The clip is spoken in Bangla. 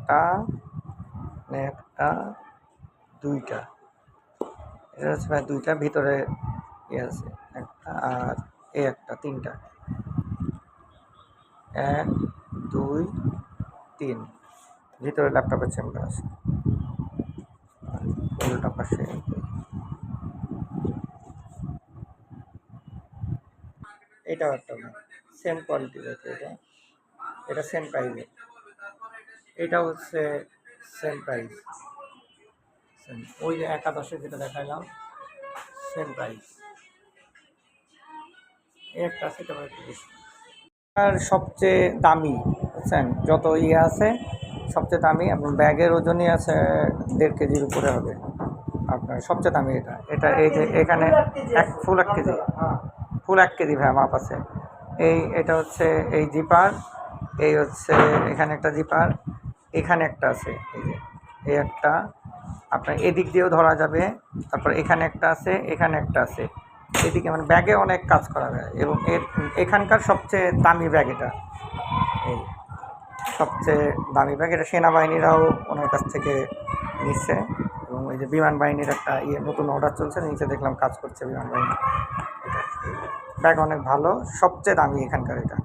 একটা, একটা, দুইটা, এটা হচ্ছে ভাই দুইটা, ভিতরে ইয়ে আছে একটা, আর এই একটা, তিনটা, 1 2 3, ভিতরে ল্যাপটপের চেম্বার আছে, উল্টা পাশে এটাও একটা সেম কোয়ালিটির আছে। এটা সেম প্রাইসে, এটা হচ্ছে সেম প্রাইস, ওই যে একাদশে যেটা দেখাইলাম সেম প্রাইস, একটা আছে এটা একটু বেশি। আর সবচেয়ে দামি বুঝছেন, যত ইয়ে আছে সবচেয়ে দামি, এবং ব্যাগের ওজনই আছে 1.5 কেজির উপরে হবে আপনার, সবচেয়ে দামি এটা। এটা এই যে এখানে ফুল 1 কেজি, ফুল 1 কেজি ভাই মাপ আছে। এটা হচ্ছে এই জিপার, এই হচ্ছে এখানে একটা জিপার, এখানে একটা আছে, এই যে এই একটা, আপনার এদিক দিয়েও ধরা যাবে, তারপর এখানে একটা আছে, এখানে একটা আছে, এদিকে মানে ব্যাগে অনেক কাজ করা যায়। এবং এখানকার সবচেয়ে দামি ব্যাগ এটা, এই সবচেয়ে দামি ব্যাগ এটা সেনাবাহিনীরাও ওনার কাছ থেকে নিচ্ছে। এবং এই যে বিমান বাহিনীর একটা নতুন অর্ডার চলছে, নিচে দেখলাম কাজ করছে বিমান বাহিনী। ব্যাগ অনেক ভালো, সবচেয়ে দামি এখানকার এটা।